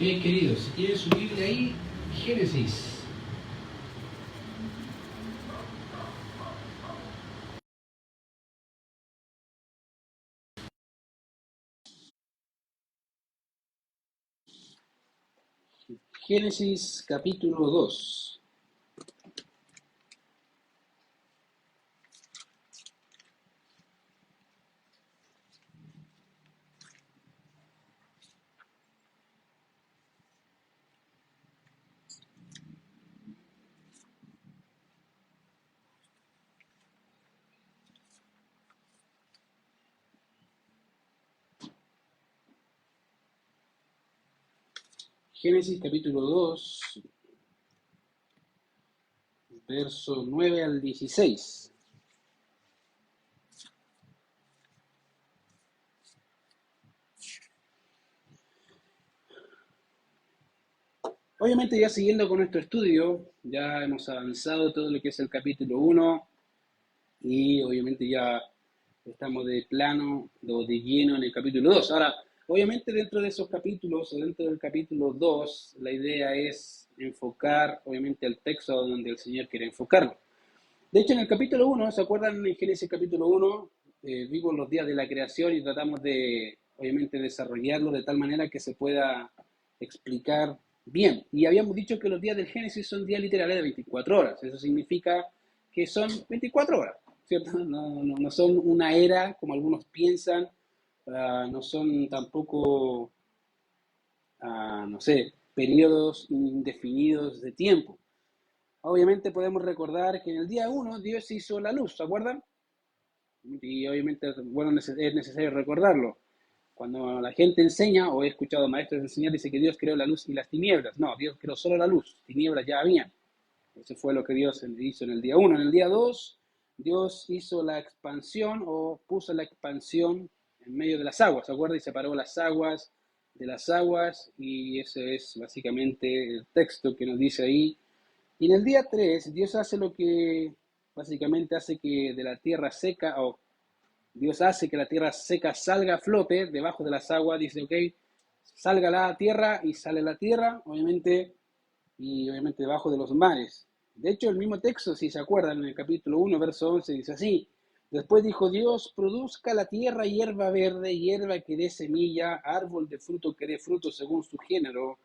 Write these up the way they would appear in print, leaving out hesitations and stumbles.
Bien, queridos, si quieren su Biblia ahí, Génesis. Génesis capítulo 2. Génesis capítulo 2, verso 9 al 16. Obviamente ya siguiendo con nuestro estudio, ya hemos avanzado todo lo que es el capítulo 1 y obviamente ya estamos de plano o de lleno en el capítulo 2. Ahora, obviamente dentro de esos capítulos o dentro del capítulo 2, la idea es enfocar obviamente el texto donde el Señor quiere enfocarlo. De hecho, en el capítulo 1, ¿se acuerdan en Génesis capítulo 1? Vimos los días de la creación y tratamos de, obviamente, desarrollarlo de tal manera que se pueda explicar bien. Y habíamos dicho que los días del Génesis son días literales de 24 horas. Eso significa que son 24 horas, ¿cierto? No son una era como algunos piensan, no son tampoco, no sé, periodos indefinidos de tiempo. Obviamente podemos recordar que en el día 1 Dios hizo la luz, ¿se acuerdan? Y obviamente, bueno, es necesario recordarlo. Cuando la gente enseña, o he escuchado maestros enseñar, dice que Dios creó la luz y las tinieblas. No, Dios creó solo la luz, tinieblas ya habían. Eso fue lo que Dios hizo en el día 1. En el día 2, Dios hizo la expansión o puso la expansión en medio de las aguas, ¿se acuerdan? Y separó las aguas de las aguas, y ese es básicamente el texto que nos dice ahí. Y en el día 3, Dios hace lo que básicamente hace que de la tierra seca, o Dios hace que la tierra seca salga a flote debajo de las aguas. Dice, ok, salga la tierra, y sale la tierra, obviamente, y obviamente debajo de los mares. De hecho, el mismo texto, si se acuerdan, en el capítulo 1, verso 11, dice así: después dijo Dios, produzca la tierra hierba verde, hierba que dé semilla, árbol de fruto que dé fruto según su género,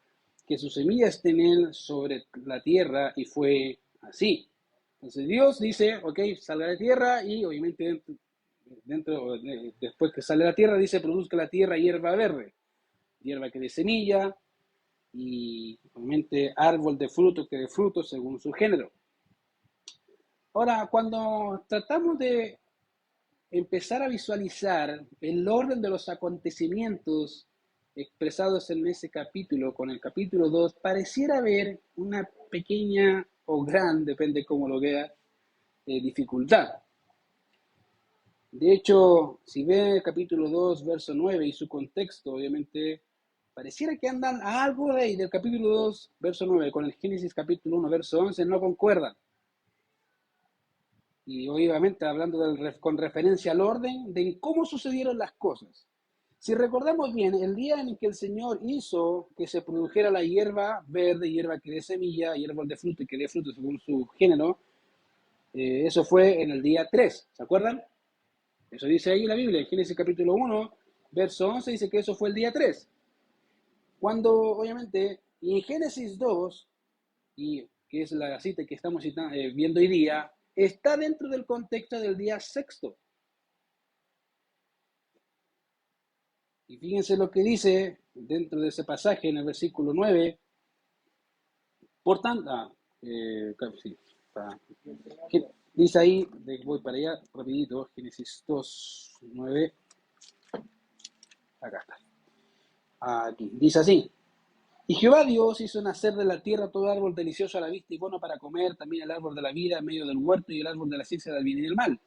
que sus semillas estén él sobre la tierra, y fue así. Entonces Dios dice, ok, salga de tierra, y obviamente después que sale la tierra, dice, produzca la tierra hierba verde, hierba que dé semilla, y obviamente árbol de fruto que dé fruto según su género. Ahora, cuando tratamos de empezar a visualizar el orden de los acontecimientos expresados en ese capítulo con el capítulo 2, pareciera haber una pequeña o gran, depende cómo lo vea, dificultad. De hecho, si ven el capítulo 2, verso 9 y su contexto, obviamente, pareciera que andan a algo de ahí del capítulo 2, verso 9, con el Génesis capítulo 1, verso 11, no concuerdan. Y obviamente hablando con referencia al orden de cómo sucedieron las cosas. Si recordamos bien, el día en que el Señor hizo que se produjera la hierba verde, hierba que dé semilla, hierba de fruto y que dé fruto según su género, eso fue en el día 3, ¿se acuerdan? Eso dice ahí la Biblia, en Génesis capítulo 1, verso 11, dice que eso fue el día 3. Cuando, obviamente, y en Génesis 2, y que es la cita que estamos viendo hoy día, está dentro del contexto del día sexto. Y fíjense lo que dice dentro de ese pasaje en el versículo 9. Por tanto, sí, dice ahí, voy para allá rapidito, Génesis 2, 9, acá está. Aquí, dice así: y Jehová Dios hizo nacer de la tierra todo árbol delicioso a la vista y bueno para comer, también el árbol de la vida en medio del huerto, y el árbol de la ciencia del bien y del mal.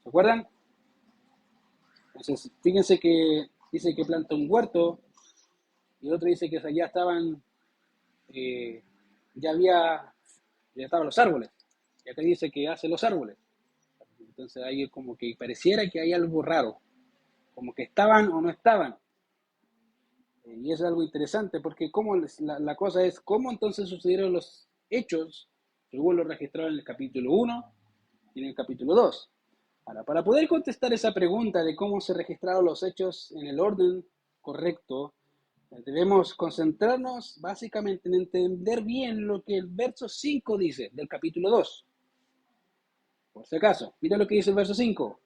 ¿Se acuerdan? Entonces, fíjense que dice que planta un huerto, y el otro dice que ya estaban, eh, ya estaban los árboles. Y acá dice que hace los árboles. Entonces ahí como que pareciera que hay algo raro, como que estaban o no estaban. Y es algo interesante porque la cosa es cómo entonces sucedieron los hechos, según lo registrado en el capítulo 1 y en el capítulo 2. Ahora, para poder contestar esa pregunta de cómo se registraron los hechos en el orden correcto, debemos concentrarnos básicamente en entender bien lo que el verso 5 dice del capítulo 2. Por si acaso, mira lo que dice el verso 5.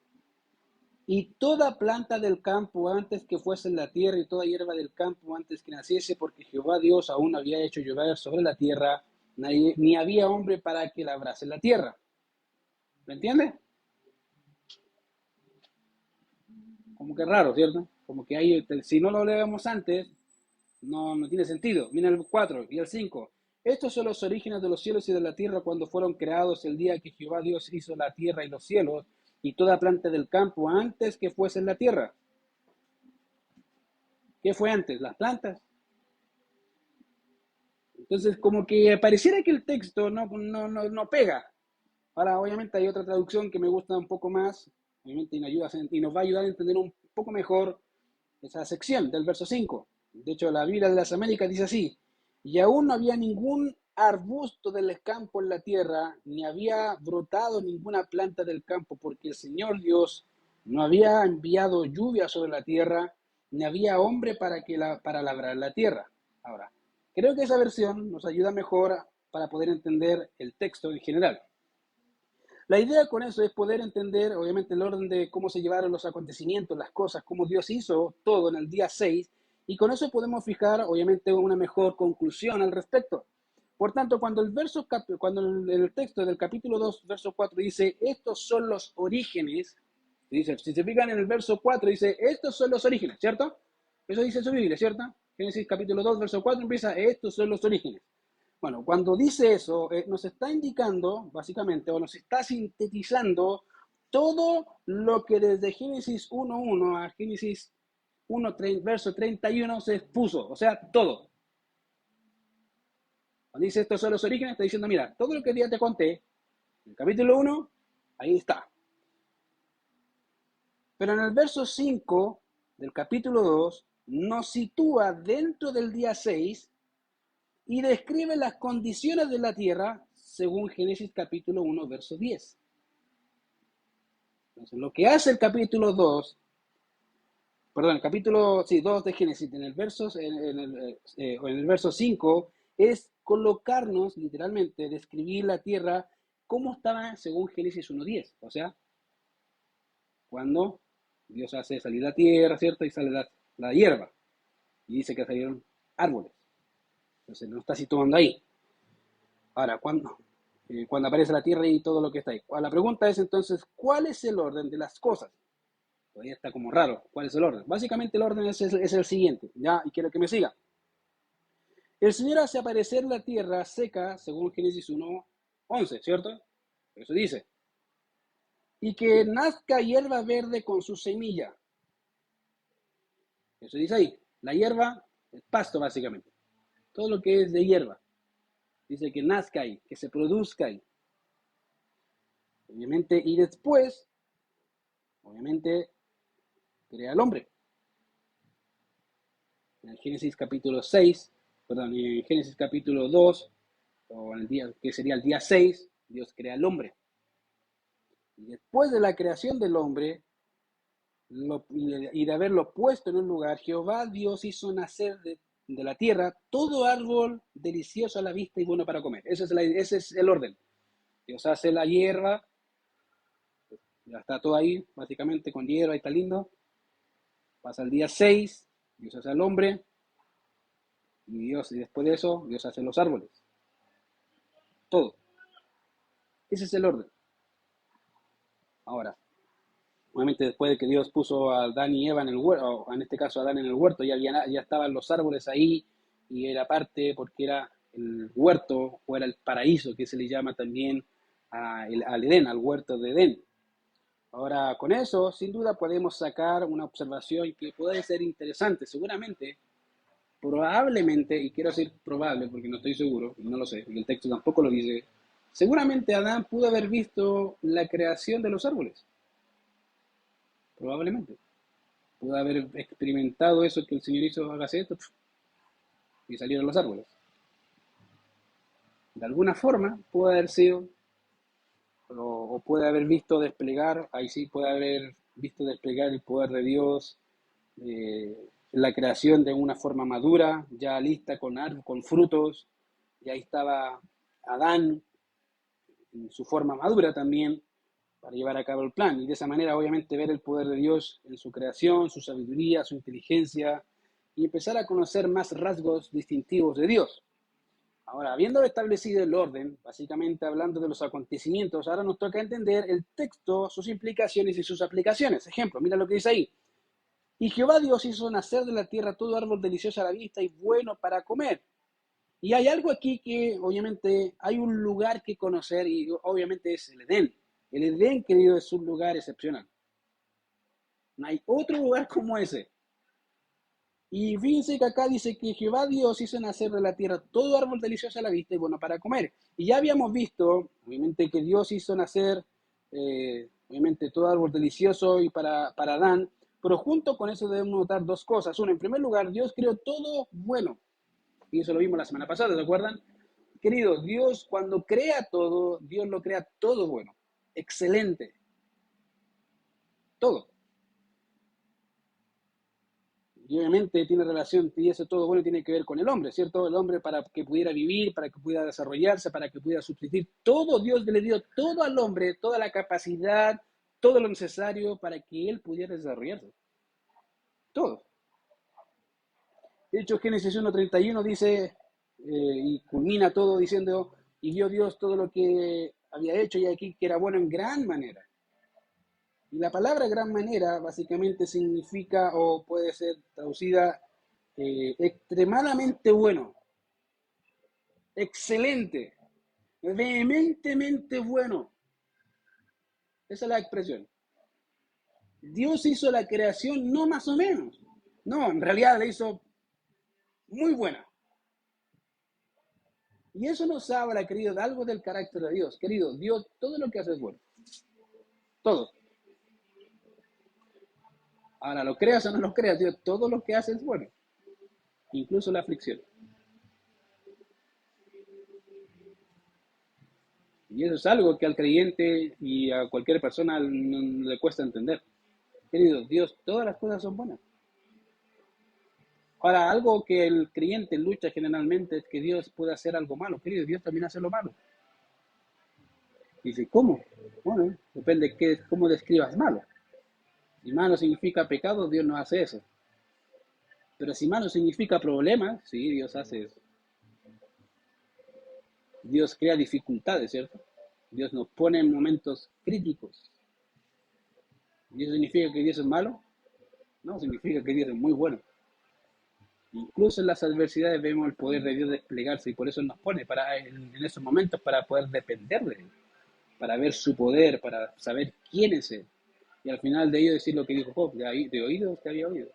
Y toda planta del campo antes que fuese en la tierra y toda hierba del campo antes que naciese, porque Jehová Dios aún había hecho llover sobre la tierra, ni había hombre para que labrase la tierra. ¿Me entiendes? Como que raro, ¿cierto? Como que ahí, si no lo leemos antes, no tiene sentido. Mira el 4 y el 5. Estos son los orígenes de los cielos y de la tierra cuando fueron creados el día que Jehová Dios hizo la tierra y los cielos y toda planta del campo antes que fuese en la tierra. ¿Qué fue antes? Las plantas. Entonces, como que pareciera que el texto no pega. Ahora, obviamente hay otra traducción que me gusta un poco más, obviamente y nos va a ayudar a entender un poco mejor esa sección del verso 5. De hecho, la Biblia de las Américas dice así: y aún no había ningún arbusto del campo en la tierra, ni había brotado ninguna planta del campo, porque el Señor Dios no había enviado lluvia sobre la tierra, ni había hombre para labrar la tierra. Ahora, creo que esa versión nos ayuda mejor para poder entender el texto en general. La idea con eso es poder entender, obviamente, el orden de cómo se llevaron los acontecimientos, las cosas, cómo Dios hizo todo en el día 6, y con eso podemos fijar, obviamente, una mejor conclusión al respecto. Por tanto, cuando el texto del capítulo 2, verso 4 dice, estos son los orígenes, dice, si se fijan en el verso 4, dice, estos son los orígenes, ¿cierto? Eso dice su Biblia, ¿cierto? Génesis capítulo 2, verso 4 empieza, estos son los orígenes. Bueno, cuando dice eso, nos está indicando, básicamente, o nos está sintetizando todo lo que desde Génesis 1.1 a Génesis 1, verso 31 se expuso, o sea, todo. Cuando dice estos son los orígenes, está diciendo, mira, todo lo que ya te conté, en el capítulo 1, ahí está. Pero en el verso 5 del capítulo 2, nos sitúa dentro del día 6 y describe las condiciones de la tierra según Génesis capítulo 1, verso 10. Entonces, lo que hace el capítulo 2, perdón, el capítulo 2 de Génesis, en el verso 5, es colocarnos, literalmente, describir la tierra como estaba según Génesis 1.10. O sea, cuando Dios hace salir la tierra, ¿cierto? Y sale la hierba. Y dice que salieron árboles. Entonces, no está situando ahí. Ahora, cuando aparece la tierra y todo lo que está ahí. La pregunta es entonces, ¿cuál es el orden de las cosas? Todavía está como raro. ¿Cuál es el orden? Básicamente el orden es el siguiente, ¿ya? Y quiero que me siga. El Señor hace aparecer la tierra seca, según Génesis 1:11, ¿cierto? Eso dice. Y que nazca hierba verde con su semilla. Eso dice ahí. La hierba, el pasto básicamente. Todo lo que es de hierba. Dice que nazca ahí, que se produzca ahí. Obviamente, y después, obviamente, crea al hombre. En Génesis capítulo 6, perdón, en Génesis capítulo 2, o en el día, que sería el día 6, Dios crea al hombre. Y después de la creación del hombre, y de haberlo puesto en un lugar, Jehová Dios hizo nacer de la tierra todo árbol delicioso a la vista y bueno para comer. Ese es el orden. Dios hace la hierba, ya está todo ahí, básicamente con hierba, y está lindo. Pasa el día 6, Dios hace al hombre, y después de eso, Dios hace los árboles. Todo. Ese es el orden. Ahora, obviamente después de que Dios puso a Adán y Eva en el huerto, o en este caso a Adán en el huerto, ya estaban los árboles ahí, y era parte porque era el huerto, o era el paraíso, que se le llama también al Edén, al huerto de Edén. Ahora, con eso, sin duda podemos sacar una observación que puede ser interesante. Seguramente, probablemente, y quiero decir probable porque no estoy seguro, no lo sé, y el texto tampoco lo dice, seguramente Adán pudo haber visto la creación de los árboles. Probablemente. Pudo haber experimentado eso que el Señor hizo, hágase esto, y salieron los árboles. De alguna forma puede haber sido, o puede haber visto desplegar, ahí sí puede haber visto desplegar el poder de Dios, la creación de una forma madura, ya lista con frutos, y ahí estaba Adán en su forma madura también para llevar a cabo el plan. Y de esa manera, obviamente, ver el poder de Dios en su creación, su sabiduría, su inteligencia, y empezar a conocer más rasgos distintivos de Dios. Ahora, habiendo establecido el orden, básicamente hablando de los acontecimientos, ahora nos toca entender el texto, sus implicaciones y sus aplicaciones. Ejemplo, mira lo que dice ahí. Y Jehová Dios hizo nacer de la tierra todo árbol delicioso a la vista y bueno para comer. Y hay algo aquí que obviamente hay un lugar que conocer y obviamente es el Edén. El Edén, querido, es un lugar excepcional. No hay otro lugar como ese. Y fíjense que acá dice que Jehová Dios hizo nacer de la tierra todo árbol delicioso a la vista y bueno para comer. Y ya habíamos visto, obviamente, que Dios hizo nacer, obviamente, todo árbol delicioso y para Adán, pero junto con eso debemos notar dos cosas. Uno, en primer lugar, Dios creó todo bueno. Y eso lo vimos la semana pasada, ¿se acuerdan? Querido, Dios cuando crea todo, Dios lo crea todo bueno, excelente, todo. Y obviamente tiene relación, y eso todo bueno tiene que ver con el hombre, ¿cierto? El hombre para que pudiera vivir, para que pudiera desarrollarse, para que pudiera subsistir. Todo Dios le dio todo al hombre, toda la capacidad, todo lo necesario para que él pudiera desarrollarse. Todo. De hecho, Génesis 1:31 dice, y culmina todo diciendo, y vio Dios todo lo que había hecho y aquí que era bueno en gran manera. Y la palabra gran manera básicamente significa o puede ser traducida extremadamente bueno, excelente, vehementemente bueno. Esa es la expresión. Dios hizo la creación no más o menos. No, en realidad la hizo muy buena. Y eso nos habla, querido, de algo del carácter de Dios. Querido, Dios todo lo que hace es bueno. Todo. Ahora, lo creas o no lo creas, Dios todo lo que hace es bueno. Incluso la aflicción. Y eso es algo que al creyente y a cualquier persona le cuesta entender. Querido, Dios, todas las cosas son buenas. Ahora, algo que el creyente lucha generalmente es que Dios pueda hacer algo malo. Querido, Dios también hace lo malo. Dice, ¿cómo? Bueno, depende de cómo describas malo. Si malo significa pecado, Dios no hace eso. Pero si malo significa problema, sí, Dios hace eso. Dios crea dificultades, ¿cierto? Dios nos pone en momentos críticos. ¿Y eso significa que Dios es malo? No, significa que Dios es muy bueno. Incluso en las adversidades vemos el poder de Dios desplegarse y por eso nos pone en esos momentos para poder depender de Él, para ver su poder, para saber quién es Él. Y al final de ello decir lo que dijo Job, de oído te había oído,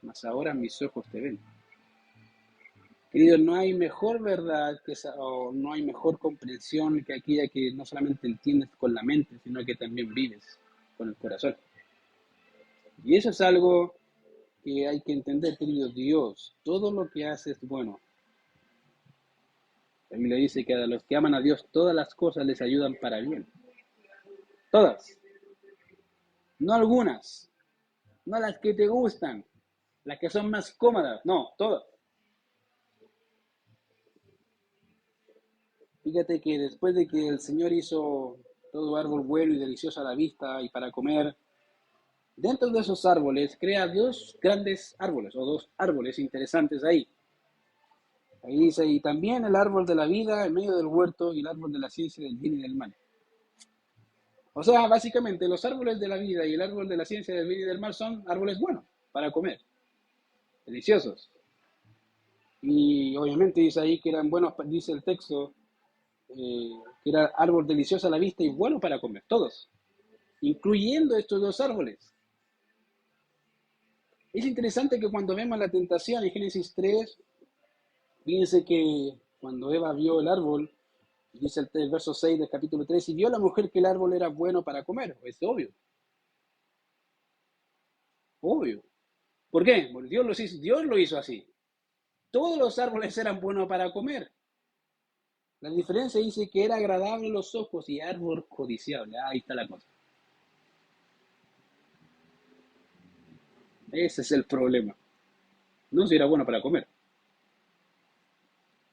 mas ahora mis ojos te ven. Querido, no hay mejor verdad o no hay mejor comprensión que aquella que no solamente entiendes con la mente, sino que también vives con el corazón. Y eso es algo que hay que entender, querido. Dios, todo lo que hace es bueno. La Biblia dice que a los que aman a Dios todas las cosas les ayudan para bien. Todas. No algunas. No las que te gustan. Las que son más cómodas. No, todas. Fíjate que después de que el Señor hizo todo árbol bueno y delicioso a la vista y para comer, dentro de esos árboles crea dos grandes árboles o dos árboles interesantes ahí. Ahí dice, y también el árbol de la vida en medio del huerto y el árbol de la ciencia del bien y del mal. O sea, básicamente los árboles de la vida y el árbol de la ciencia del bien y del mal son árboles buenos para comer, deliciosos. Y obviamente dice ahí que eran buenos, dice el texto, que era árbol delicioso a la vista y bueno para comer, todos, incluyendo estos dos árboles. Es interesante que cuando vemos la tentación en Génesis 3, fíjense que cuando Eva vio el árbol, dice el verso 6 del capítulo 3, y vio a la mujer que el árbol era bueno para comer. Es obvio, obvio. ¿Por qué? Porque Dios lo hizo así. todos los árboles eran buenos para comer. La diferencia dice que era agradable a los ojos y árbol codiciable. Ahí está la cosa. Ese es el problema. No si era bueno para comer.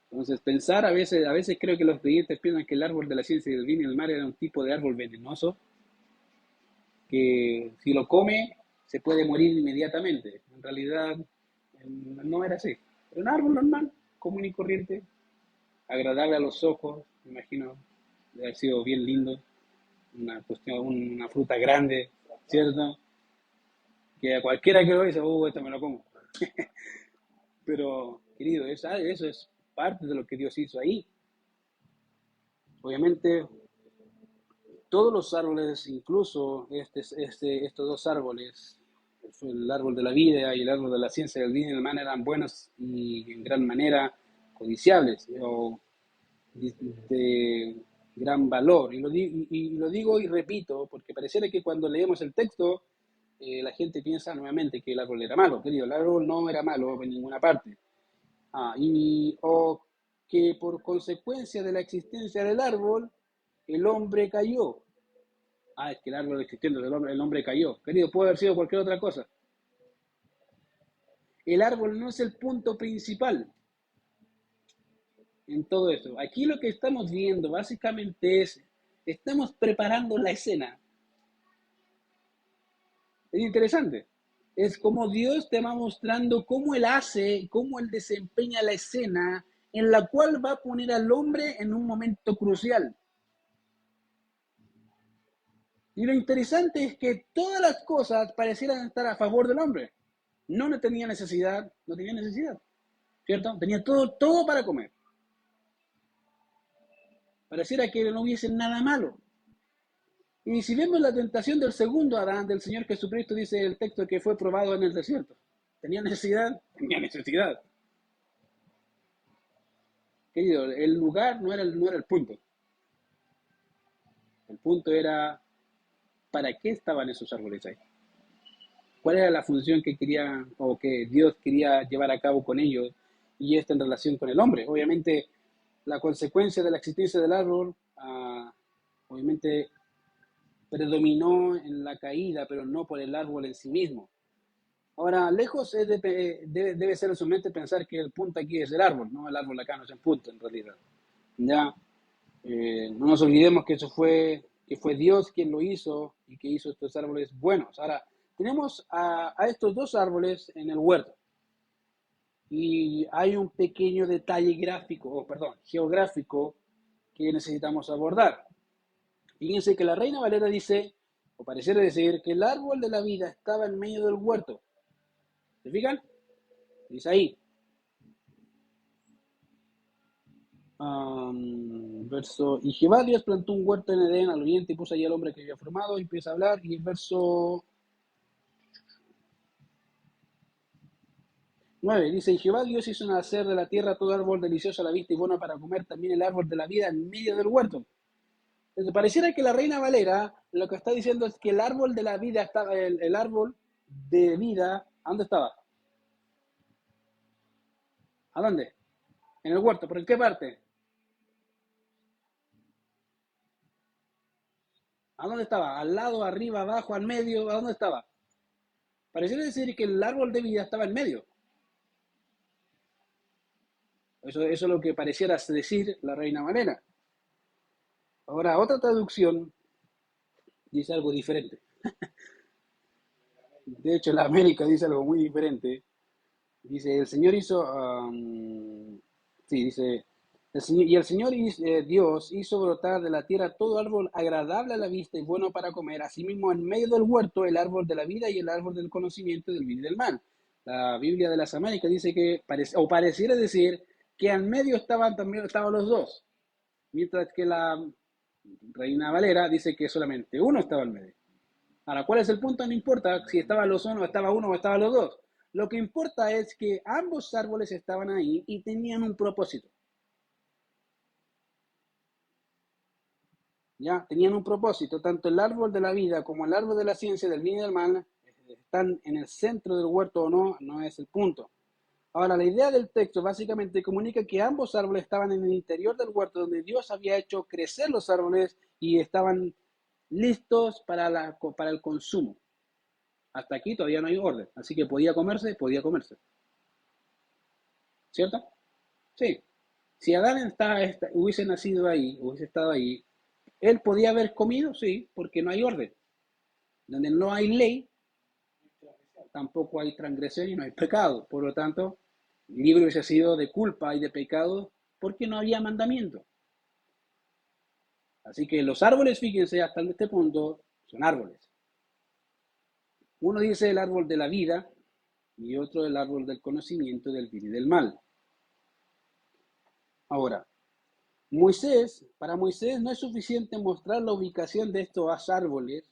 Entonces, pensar a veces creo que los creyentes piensan que el árbol de la ciencia del bien y del mal era un tipo de árbol venenoso que si lo come se puede morir inmediatamente. En realidad no era así. Era un árbol normal, común y corriente, agradable a los ojos, me imagino, debe haber sido bien lindo, una cuestión, una fruta grande, ¿cierto? Que a cualquiera que lo dice, esto me lo como. Pero, querido, eso es parte de lo que Dios hizo ahí. Obviamente, todos los árboles, incluso estos dos árboles, el árbol de la vida y el árbol de la ciencia del bien y del mal, eran buenos y en gran manera codiciables o de gran valor. Y lo digo y repito, porque pareciera que cuando leemos el texto, la gente piensa nuevamente que el árbol era malo. Querido, el árbol no era malo en ninguna parte. O que por consecuencia de la existencia del árbol, el hombre cayó. Es que el árbol existiendo, el hombre cayó. Querido, puede haber sido cualquier otra cosa. El árbol no es el punto principal en todo esto. Aquí lo que estamos viendo básicamente estamos preparando la escena. Es interesante. Es como Dios te va mostrando cómo Él hace, cómo Él desempeña la escena en la cual va a poner al hombre en un momento crucial. Y lo interesante es que todas las cosas parecieran estar a favor del hombre. No tenía necesidad, ¿cierto? Tenía todo para comer. Pareciera que no hubiese nada malo. Y si vemos la tentación del segundo Adán, del Señor Jesucristo, dice el texto que fue probado en el desierto. ¿Tenía necesidad? Tenía necesidad. Querido, el lugar no era el punto. El punto era, ¿para qué estaban esos árboles ahí? ¿Cuál era la función que quería o que Dios quería llevar a cabo con ellos? Y esto en relación con el hombre. Obviamente, la consecuencia de la existencia del árbol, obviamente, predominó en la caída, pero no por el árbol en sí mismo. Ahora, lejos debe ser en su mente pensar que el punto aquí es el árbol, ¿no? El árbol acá no es el punto, en realidad. Ya, no nos olvidemos que fue Dios quien lo hizo y que hizo estos árboles buenos. Ahora, tenemos a estos dos árboles en el huerto y hay un pequeño detalle geográfico que necesitamos abordar. Fíjense que la Reina Valera dice, o pareciera decir, que el árbol de la vida estaba en medio del huerto. ¿Se fijan? Dice ahí. Y Jehová Dios plantó un huerto en Edén al oriente y puso allí al hombre que había formado y empieza a hablar. Y el verso 9 dice, y Jehová Dios hizo nacer de la tierra todo árbol delicioso a la vista y bueno para comer, también el árbol de la vida en medio del huerto. Entonces, pareciera que la Reina Valera lo que está diciendo es que el árbol de la vida estaba, el árbol de vida, ¿a dónde estaba? ¿A dónde? En el huerto, ¿pero en qué parte? ¿A dónde estaba? ¿Al lado, arriba, abajo, al medio? ¿A dónde estaba? Pareciera decir que el árbol de vida estaba en medio. Eso es lo que pareciera decir la Reina Valera. Ahora, otra traducción dice algo diferente. De hecho, la América dice algo muy diferente. Dice, el Señor hizo, sí, dice, el Señor Dios hizo brotar de la tierra todo árbol agradable a la vista y bueno para comer, asimismo en medio del huerto el árbol de la vida y el árbol del conocimiento del bien y del mal. La Biblia de las Américas dice que, pareciera decir, que en medio estaban los dos, mientras que la Reina Valera dice que solamente uno estaba en medio. Ahora, ¿cuál es el punto? No importa si estaba estaba uno o estaban los dos. Lo que importa es que ambos árboles estaban ahí y tenían un propósito. ¿Ya? Tenían un propósito. Tanto el árbol de la vida como el árbol de la ciencia del bien y del mal están en el centro del huerto o no, no es el punto. Ahora, la idea del texto básicamente comunica que ambos árboles estaban en el interior del huerto donde Dios había hecho crecer los árboles y estaban listos para el consumo. Hasta aquí todavía no hay orden, así que podía comerse, ¿cierto? Sí. Si Adán hubiese nacido ahí, hubiese estado ahí, él podía haber comido, sí, porque no hay orden. Donde no hay ley, tampoco hay transgresión y no hay pecado. Por lo tanto, libre hubiese sido de culpa y de pecado porque no había mandamiento. Así que los árboles, fíjense, hasta este punto, son árboles. Uno dice el árbol de la vida y otro el árbol del conocimiento del bien y del mal. Ahora, para Moisés no es suficiente mostrar la ubicación de estos árboles,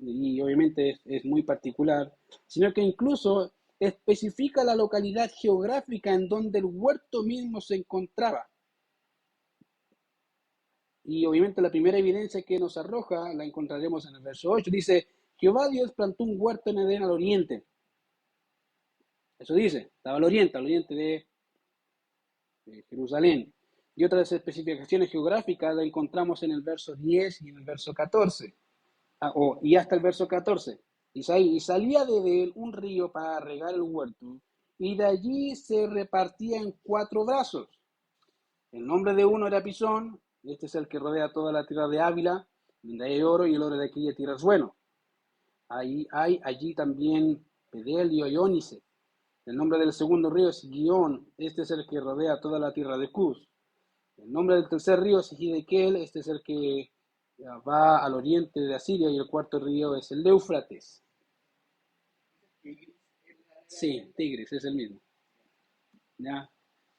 y obviamente es muy particular, sino que incluso especifica la localidad geográfica en donde el huerto mismo se encontraba. Y obviamente la primera evidencia que nos arroja la encontraremos en el verso 8. Dice, Jehová Dios plantó un huerto en Edén al oriente. Eso dice, estaba al oriente de Jerusalén. Y otras especificaciones geográficas la encontramos en el verso 10 y en el verso 14. Y hasta el verso 14. Y salía de él un río para regar el huerto, y de allí se repartía en 4 brazos. El nombre de uno era Pisón, este es el que rodea toda la tierra de Ávila, donde hay oro, y el oro de aquella tierra es bueno. Hay allí también Pedelio y Ónice. El nombre del segundo río es Guión, este es el que rodea toda la tierra de Cus. El nombre del tercer río es Hidekel, este es el que va al oriente de Asiria, y el cuarto río es el Éufrates. Sí, Tigris, es el mismo. ¿Ya?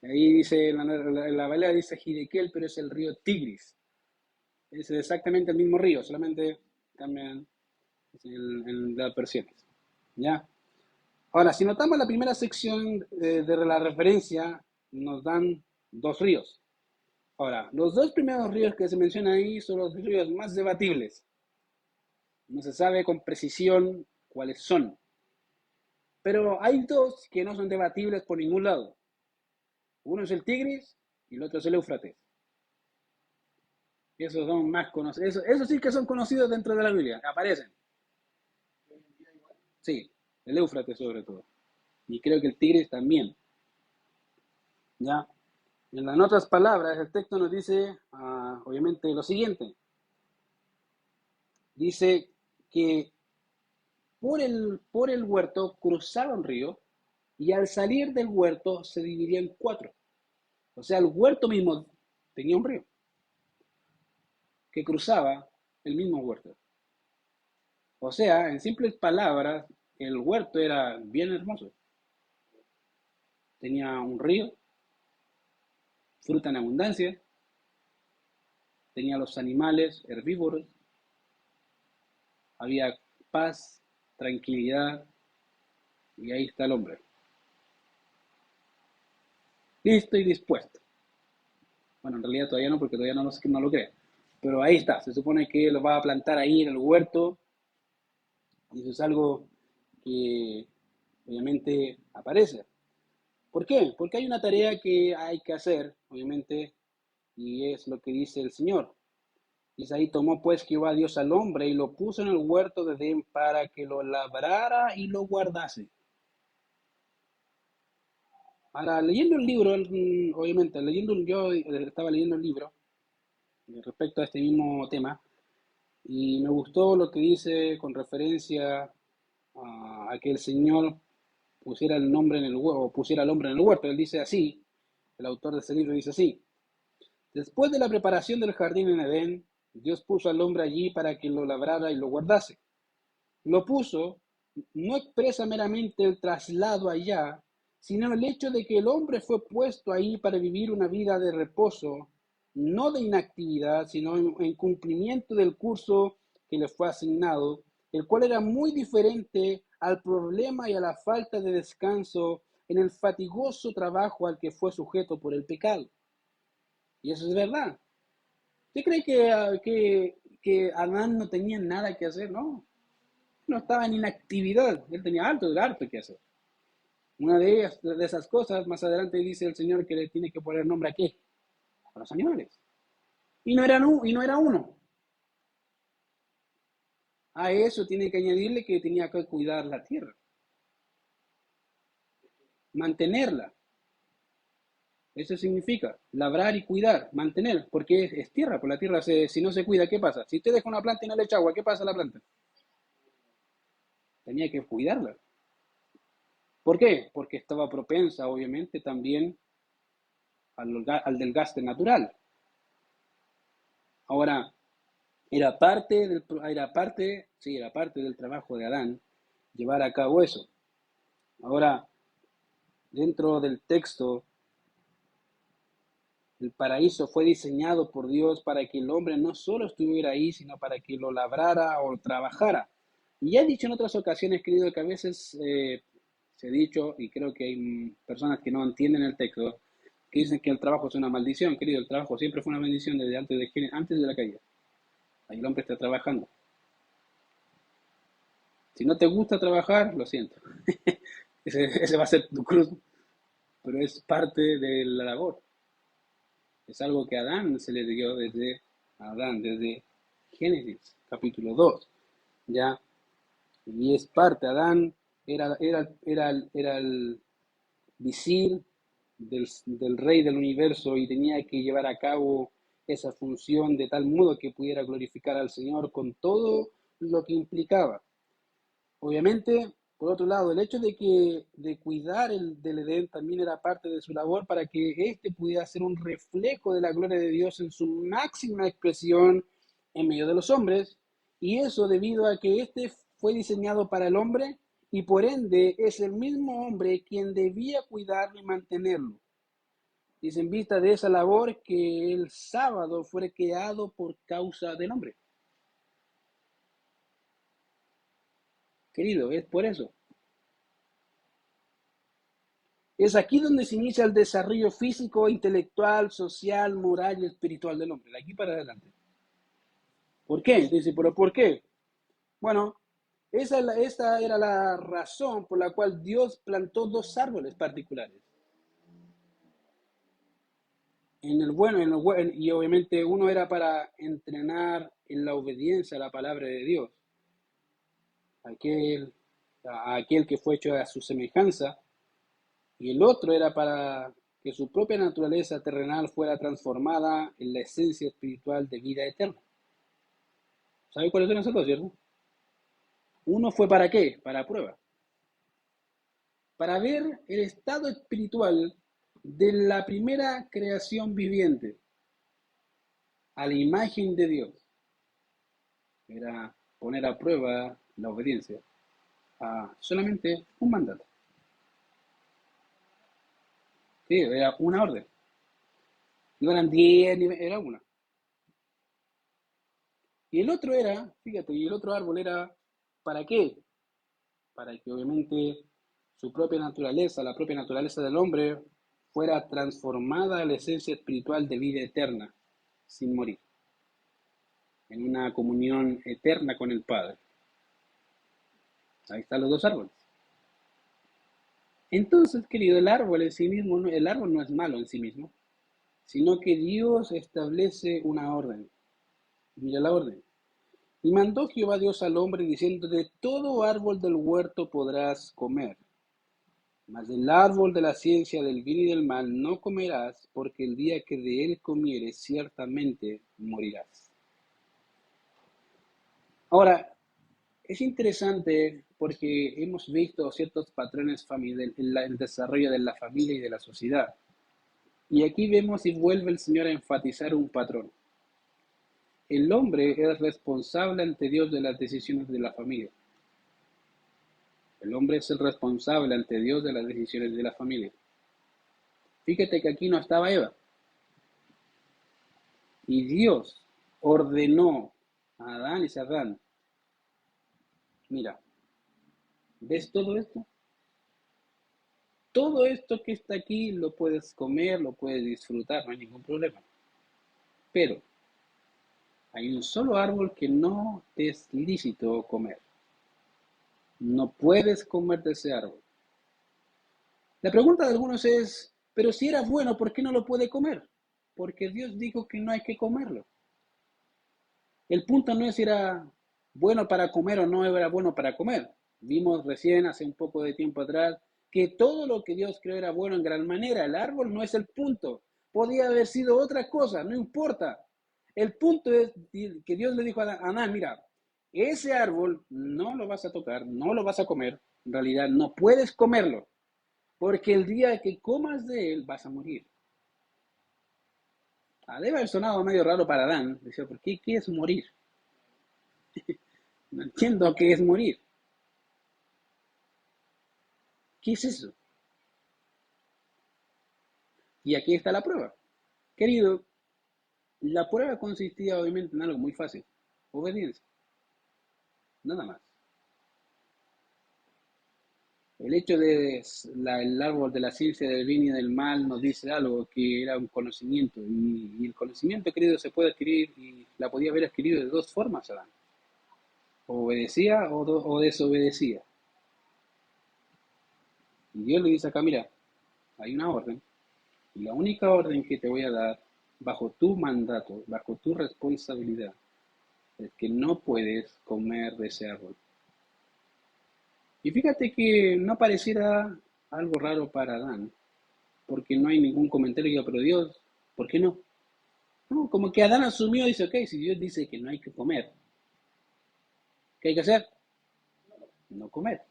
Ahí dice, la Valera dice Hidekel, pero es el río Tigris. Es exactamente el mismo río, solamente cambian en las versiones. ¿Ya? Ahora, si notamos la primera sección de la referencia, nos dan 2 ríos. Ahora, los 2 primeros ríos que se mencionan ahí son los ríos más debatibles. No se sabe con precisión cuáles son. Pero hay 2 que no son debatibles por ningún lado. Uno es el Tigris y el otro es el Éufrates. Esos son más conocidos. Esos sí que son conocidos dentro de la Biblia. Aparecen. Sí, el Éufrates sobre todo. Y creo que el Tigris también. ¿Ya? En otras palabras, el texto nos dice, obviamente, lo siguiente. Dice que por el huerto cruzaba un río y al salir del huerto se dividía en 4. O sea, el huerto mismo tenía un río que cruzaba el mismo huerto. O sea, en simples palabras, el huerto era bien hermoso. Tenía un río, fruta en abundancia, tenía los animales herbívoros, había paz, tranquilidad, y ahí está el hombre, listo y dispuesto. Bueno, en realidad todavía no, porque todavía no lo cree. Pero ahí está, se supone que lo va a plantar ahí en el huerto, y eso es algo que obviamente aparece. ¿Por qué? Porque hay una tarea que hay que hacer, obviamente, y es lo que dice el Señor. Dice ahí, tomó pues Jehová Dios al hombre y lo puso en el huerto de Edén para que lo labrara y lo guardase. Ahora, leyendo el libro, obviamente, yo estaba leyendo el libro respecto a este mismo tema, y me gustó lo que dice con referencia a que el Señor pusiera el nombre en el huerto, pusiera al hombre en el huerto. Él dice así, el autor de ese libro dice así: después de la preparación del jardín en Edén, Dios puso al hombre allí para que lo labrara y lo guardase. Lo puso, no expresa meramente el traslado allá, sino el hecho de que el hombre fue puesto ahí para vivir una vida de reposo, no de inactividad, sino en cumplimiento del curso que le fue asignado, el cual era muy diferente al problema y a la falta de descanso en el fatigoso trabajo al que fue sujeto por el pecado. Y eso es verdad. ¿Usted cree que Adán no tenía nada que hacer? No, no estaba en inactividad, él tenía harto que hacer. De esas cosas, más adelante dice el Señor que le tiene que poner nombre a qué? A los animales. Y no era uno. A eso tiene que añadirle que tenía que cuidar la tierra, mantenerla. Eso significa labrar y cuidar, mantener, porque es tierra, pues la tierra si no se cuida, ¿qué pasa? Si usted deja una planta y no le echa agua, ¿qué pasa a la planta? Tenía que cuidarla. ¿Por qué? Porque estaba propensa, obviamente, también al desgaste natural. Ahora, era parte del trabajo de Adán llevar a cabo eso. Ahora, dentro del texto, el paraíso fue diseñado por Dios para que el hombre no solo estuviera ahí, sino para que lo labrara o trabajara. Y ya he dicho en otras ocasiones, querido, que a veces se ha dicho, y creo que hay personas que no entienden el texto, que dicen que el trabajo es una maldición, querido. El trabajo siempre fue una bendición desde antes de la caída. Ahí el hombre está trabajando. Si no te gusta trabajar, lo siento. Ese va a ser tu cruz, pero es parte de la labor. Es algo que a Adán se le dio desde Génesis, capítulo 2, ¿ya? Y es parte, Adán era el visir del rey del universo y tenía que llevar a cabo esa función de tal modo que pudiera glorificar al Señor con todo lo que implicaba. Obviamente, por otro lado, el hecho de cuidar del Edén también era parte de su labor para que éste pudiera ser un reflejo de la gloria de Dios en su máxima expresión en medio de los hombres, y eso debido a que éste fue diseñado para el hombre y por ende es el mismo hombre quien debía cuidarlo y mantenerlo. Dice en vista de esa labor que el sábado fue creado por causa del hombre. Querido, es por eso. Es aquí donde se inicia el desarrollo físico, intelectual, social, moral y espiritual del hombre, de aquí para adelante. ¿Por qué? Dice, ¿pero por qué? Bueno, esta era la razón por la cual Dios plantó dos árboles particulares. Y obviamente uno era para entrenar en la obediencia a la palabra de Dios, aquel, a aquel que fue hecho a su semejanza, y el otro era para que su propia naturaleza terrenal fuera transformada en la esencia espiritual de vida eterna. ¿Sabe cuáles son esos dos, cierto? Uno fue para qué, para prueba, para ver el estado espiritual de la primera creación viviente, a la imagen de Dios. Era poner a prueba la obediencia a solamente un mandato. Sí, era una orden. No eran 10, era una. Y el otro era, fíjate, y el otro árbol era, ¿para qué? Para que obviamente su propia naturaleza, la propia naturaleza del hombre, fuera transformada a la esencia espiritual de vida eterna, sin morir, en una comunión eterna con el Padre. Ahí están los dos árboles. Entonces, querido, el árbol en sí mismo, el árbol no es malo en sí mismo, sino que Dios establece una orden. Mira la orden. Y mandó Jehová Dios al hombre diciendo, de todo árbol del huerto podrás comer, mas del árbol de la ciencia del bien y del mal no comerás, porque el día que de él comieres ciertamente morirás. Ahora, es interesante porque hemos visto ciertos patrones en el desarrollo de la familia y de la sociedad. Y aquí vemos y vuelve el Señor a enfatizar un patrón. El hombre es responsable ante Dios de las decisiones de la familia. El hombre es el responsable ante Dios de las decisiones de la familia. Fíjate que aquí no estaba Eva. Y Dios ordenó a Adán y a Adán, mira, ¿ves todo esto? Todo esto que está aquí lo puedes comer, lo puedes disfrutar, no hay ningún problema. Pero hay un solo árbol que no es lícito comer. No puedes comer de ese árbol. La pregunta de algunos es, pero si era bueno, ¿por qué no lo puede comer? Porque Dios dijo que no hay que comerlo. El punto no es si era bueno para comer o no era bueno para comer. Vimos recién, hace un poco de tiempo atrás, que todo lo que Dios creó era bueno en gran manera. El árbol no es el punto. Podía haber sido otra cosa, no importa. El punto es que Dios le dijo a Adán, mira, ese árbol no lo vas a tocar, no lo vas a comer. En realidad no puedes comerlo, porque el día que comas de él vas a morir. Debe haber sonado medio raro para Adán. Decía, ¿por qué es morir? No entiendo qué es morir. ¿Qué es eso? Y aquí está la prueba. Querido, la prueba consistía obviamente en algo muy fácil. Obediencia. Nada más. El hecho de el árbol de la ciencia del bien y del mal nos dice algo que era un conocimiento. Y el conocimiento, querido, se puede adquirir y la podía haber adquirido de dos formas, Adán. O obedecía o desobedecía. Y Dios le dice acá, mira, hay una orden. Y la única orden que te voy a dar bajo tu mandato, bajo tu responsabilidad, es que no puedes comer de ese árbol. Y fíjate que no pareciera algo raro para Adán, porque no hay ningún comentario que diga, pero Dios, ¿por qué no? No, como que Adán asumió y dice, ok, si Dios dice que no hay que comer, ¿qué hay que hacer? No comer.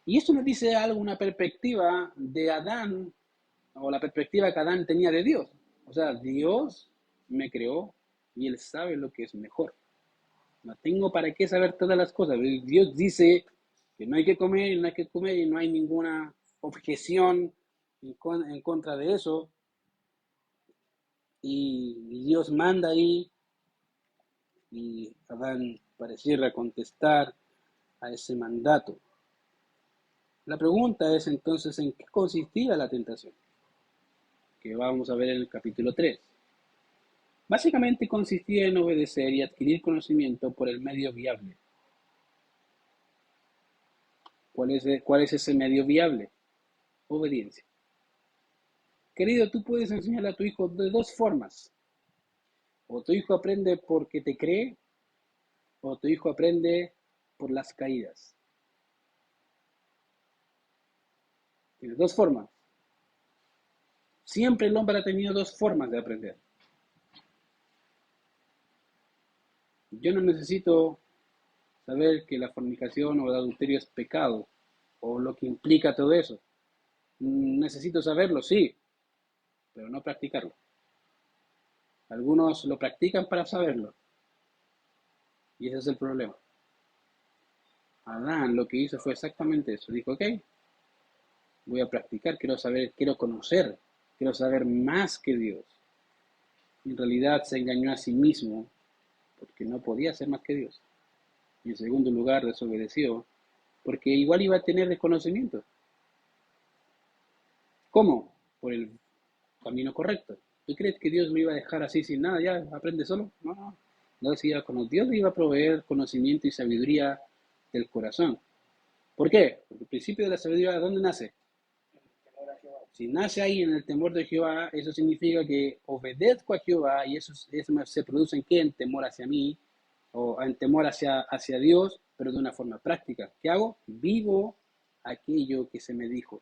Y esto nos dice algo, una perspectiva de Adán, o la perspectiva que Adán tenía de Dios. O sea, Dios me creó y Él sabe lo que es mejor. No tengo para qué saber todas las cosas. Dios dice que no hay que comer, no hay que comer y no hay ninguna objeción en contra de eso. Y Dios manda ahí y Adán pareciera contestar a ese mandato. La pregunta es entonces en qué consistía la tentación, que vamos a ver en el capítulo 3. Básicamente consistía en obedecer y adquirir conocimiento por el medio viable. ¿Cuál es ese medio viable? Obediencia. Querido, tú puedes enseñarle a tu hijo de dos formas. O tu hijo aprende porque te cree, o tu hijo aprende por las caídas. Tienes dos formas. Siempre el hombre ha tenido dos formas de aprender. Yo no necesito saber que la fornicación o el adulterio es pecado, o lo que implica todo eso. Necesito saberlo, sí, pero no practicarlo. Algunos lo practican para saberlo, y ese es el problema. Adán lo que hizo fue exactamente eso. Dijo, ok, voy a practicar, quiero saber, quiero conocer, quiero saber más que Dios. En realidad se engañó a sí mismo porque no podía ser más que Dios. Y en segundo lugar desobedeció porque igual iba a tener desconocimiento. ¿Cómo? Por el camino correcto. ¿Tú crees que Dios lo iba a dejar así sin nada? Ya aprende solo. No, no. No decía, con Dios le iba a proveer conocimiento y sabiduría del corazón. ¿Por qué? Porque el principio de la sabiduría, ¿de dónde nace? Si nace ahí en el temor de Jehová, eso significa que obedezco a Jehová y eso se produce en qué? En temor hacia mí o en temor hacia Dios, pero de una forma práctica. ¿Qué hago? Vivo aquello que se me dijo,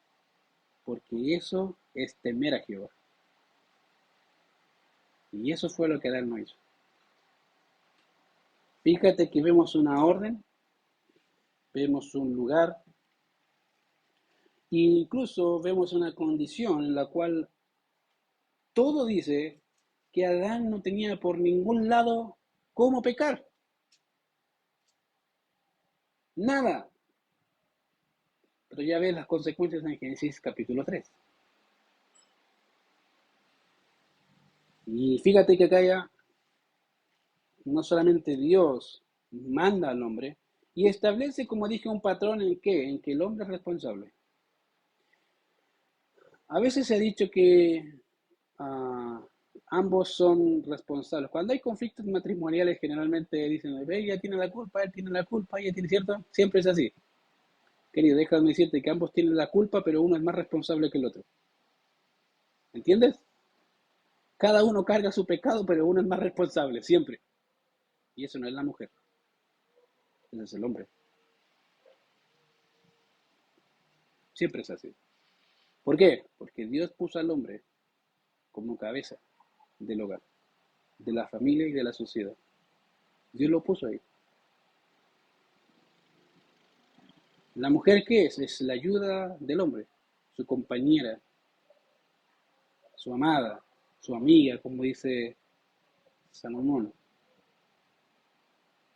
porque eso es temer a Jehová. Y eso fue lo que Adán no hizo. Fíjate que vemos una orden, vemos un lugar, e incluso vemos una condición en la cual todo dice que Adán no tenía por ningún lado cómo pecar. Nada. Pero ya ves las consecuencias en Génesis capítulo 3. Y fíjate que acá ya no solamente Dios manda al hombre y establece, como dije, un patrón en qué, en que el hombre es responsable. A veces se ha dicho que ambos son responsables. Cuando hay conflictos matrimoniales, generalmente dicen, ella tiene la culpa, él tiene la culpa, ella tiene cierto, siempre es así. Querido, déjame decirte que ambos tienen la culpa, pero uno es más responsable que el otro. ¿Entiendes? Cada uno carga su pecado, pero uno es más responsable, siempre. Y eso no es la mujer, ese es el hombre. Siempre es así. ¿Por qué? Porque Dios puso al hombre como cabeza del hogar, de la familia y de la sociedad. Dios lo puso ahí. ¿La mujer qué es? Es la ayuda del hombre, su compañera, su amada, su amiga, como dice Salomón.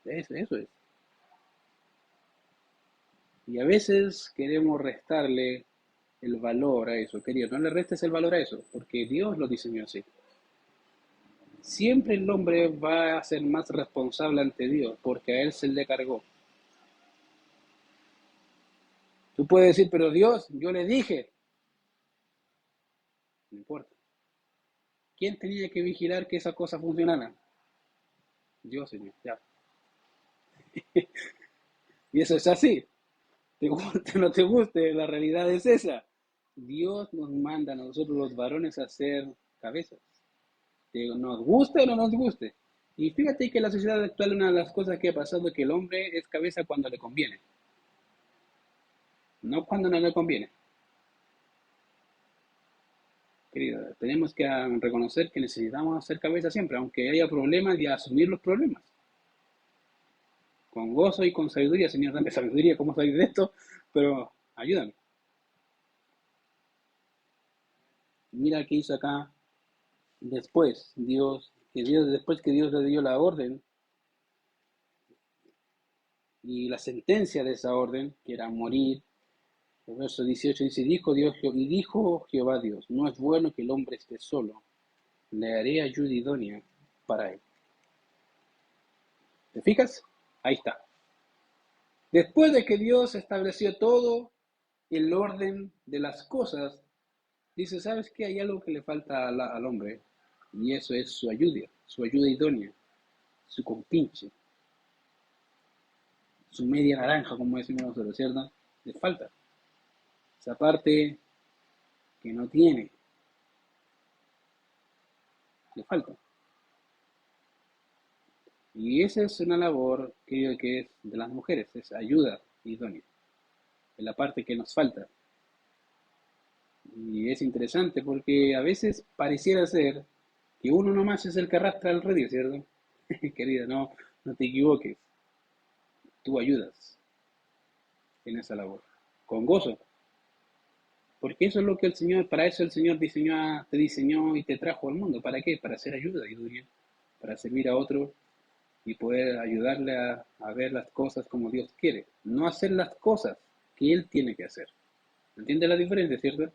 Eso es. Y a veces queremos restarle el valor a eso, querido. No le restes el valor a eso, porque Dios lo diseñó así. Siempre el hombre va a ser más responsable ante Dios, porque a él se le cargó. Tú puedes decir, pero Dios, yo le dije. No importa. ¿Quién tenía que vigilar que esa cosa funcionara? Dios, Señor, ya. Y eso es así. Te guste o no te guste, la realidad es esa. Dios nos manda a nosotros los varones a ser cabezas. Nos guste o no nos guste. Y fíjate que en la sociedad actual una de las cosas que ha pasado es que el hombre es cabeza cuando le conviene, no cuando no le conviene. Querida, tenemos que reconocer que necesitamos hacer cabeza siempre, aunque haya problemas y asumir los problemas. Con gozo y con sabiduría, Señor, dame sabiduría, cómo salir de esto, pero ayúdame. Mira qué hizo acá después que Dios le dio la orden y la sentencia de esa orden, que era morir. El verso 18 dice, dijo Jehová Dios, no es bueno que el hombre esté solo, le haré ayuda idónea para él. ¿Te fijas? Ahí está. Después de que Dios estableció todo el orden de las cosas, dice, ¿sabes qué? Hay algo que le falta al hombre, y eso es su ayuda idónea, su compinche, su media naranja, como decimos nosotros, ¿cierto? Le falta esa parte que no tiene, le falta. Y esa es una labor que es de las mujeres, es ayuda idónea, es la parte que nos falta. Y es interesante porque a veces pareciera ser que uno nomás es el que arrastra el río, ¿cierto? Querida, no te equivoques, tú ayudas en esa labor, con gozo, porque eso es lo que el Señor, para eso el Señor te diseñó y te trajo al mundo. ¿Para qué? Para hacer ayuda idónea, para servir a otro y poder ayudarle a ver las cosas como Dios quiere, no hacer las cosas que Él tiene que hacer. ¿Entiendes la diferencia, cierto?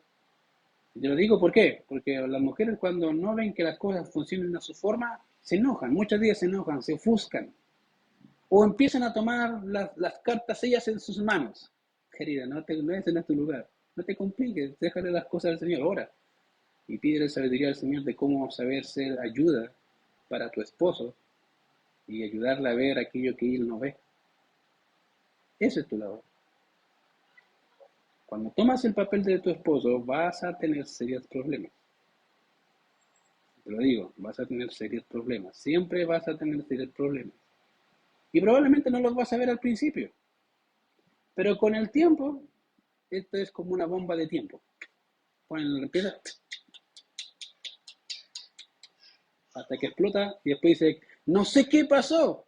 Y te lo digo ¿por qué? Porque las mujeres cuando no ven que las cosas funcionen a su forma, se enojan, muchas veces se enojan, se ofuscan, o empiezan a tomar las cartas ellas en sus manos. Querida, no ese no es tu lugar, no te compliques, déjale las cosas al Señor, ora, y pídele sabiduría al Señor de cómo saber ser ayuda para tu esposo y ayudarle a ver aquello que él no ve. Esa es tu labor. Cuando tomas el papel de tu esposo, vas a tener serios problemas. Te lo digo, vas a tener serios problemas. Siempre vas a tener serios problemas. Y probablemente no los vas a ver al principio. Pero con el tiempo, esto es como una bomba de tiempo. Empieza hasta que explota y después dice, no sé qué pasó.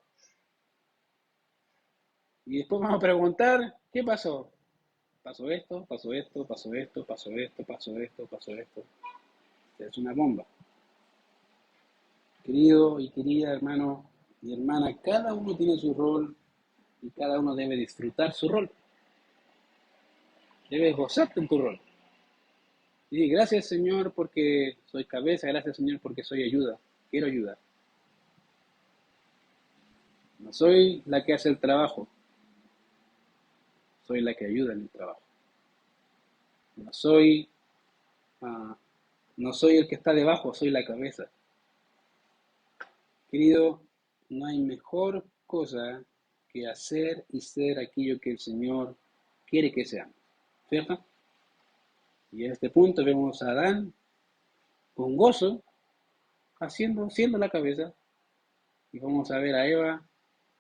Y después vamos a preguntar, ¿qué pasó? Pasó esto, pasó esto, pasó esto, pasó esto, pasó esto, pasó esto. Es una bomba. Querido y querida hermano y hermana, cada uno tiene su rol y cada uno debe disfrutar su rol. Debes gozarte en tu rol. Y gracias Señor porque soy cabeza, gracias Señor porque soy ayuda. Quiero ayudar. No soy la que hace el trabajo, soy la que ayuda en el trabajo. No soy, uh, no soy el que está debajo, soy la cabeza. Querido, no hay mejor cosa que hacer y ser aquello que el Señor quiere que seamos, ¿cierto? Y en este punto vemos a Adán con gozo, siendo la cabeza, y vamos a ver a Eva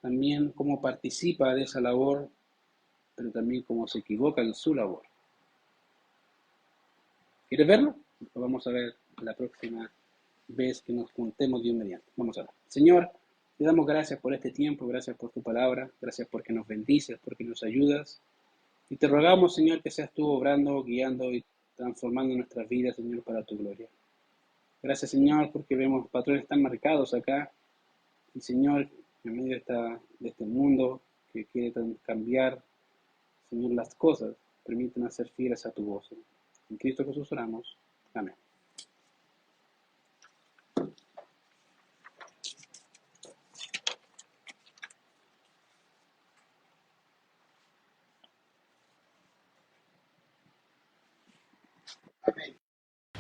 también cómo participa de esa labor, pero también cómo se equivoca en su labor. ¿Quieres verlo? Lo vamos a ver la próxima vez que nos juntemos Dios mediante. Vamos a ver. Señor, te damos gracias por este tiempo, gracias por tu palabra, gracias porque nos bendices, porque nos ayudas. Y te rogamos, Señor, que seas tú obrando, guiando y transformando nuestras vidas, Señor, para tu gloria. Gracias, Señor, porque vemos patrones tan marcados acá. Y, Señor, en medio de este mundo que quiere cambiar, Señor, las cosas, permítanos ser fieles a tu voz. En Cristo Jesús oramos. Amén.